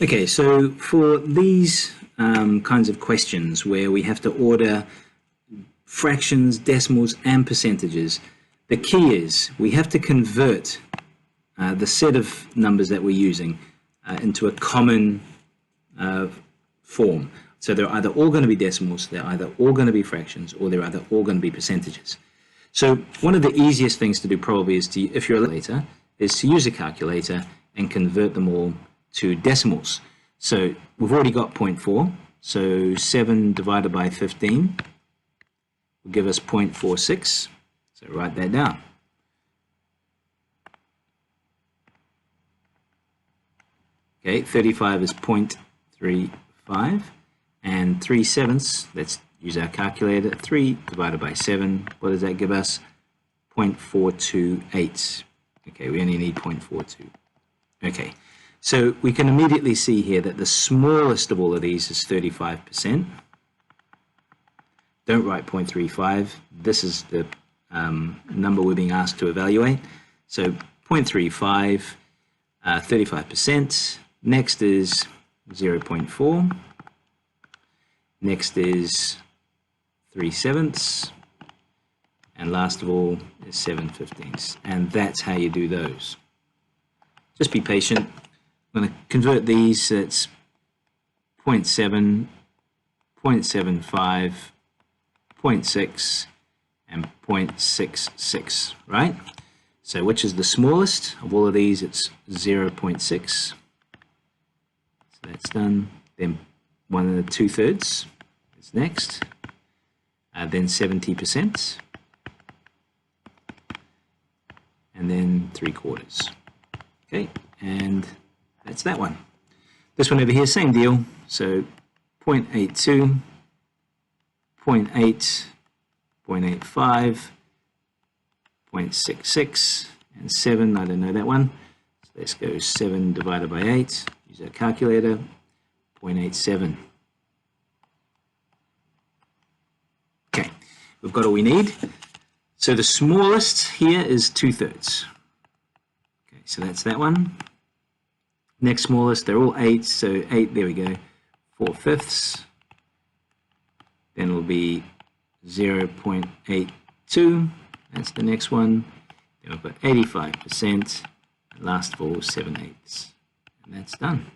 Okay, so for these kinds of questions where we have to order fractions, decimals, and percentages, the key is we have to convert the set of numbers that we're using into a common form. So they're either all going to be decimals, they're either all going to be fractions, or they're either all going to be percentages. So one of the easiest things to do probably is to, if you're a calculator, is to use a calculator and convert them all to decimals. So we've already got 0.4, so 7 divided by 15 will give us 0.46, so write that down. Okay, 35 is 0.35, and 3/7, let's use our calculator, 3 divided by 7, what does that give us? 0.428. Okay, we only need 0.42. Okay, so we can immediately see here that the smallest of all of these is 35%. Don't write 0.35. This is the number we're being asked to evaluate. So 0.35, 35%. Next is 0.4. Next is 3/7. And last of all is 7/15. And that's how you do those. Just be patient. I'm going to convert these, so it's 0.7, 0.75, 0.6, and 0.66, right? So which is the smallest of all of these? It's 0.6. So that's done. Then 1 2/3 is next. Then 70%. And then 3/4. Okay, and that's that one. This one over here, same deal. So 0.82, 0.8, 0.85, 0.66, and 7, I don't know that one. So let's go 7 divided by 8, use our calculator, 0.87. Okay, we've got all we need. So the smallest here is 2/3. Okay, so that's that one. Next smallest, they're all 8, so 8, there we go, 4/5. Then it'll be 0.82, that's the next one. Then we've got 85%, and last of all, 7/8. And that's done.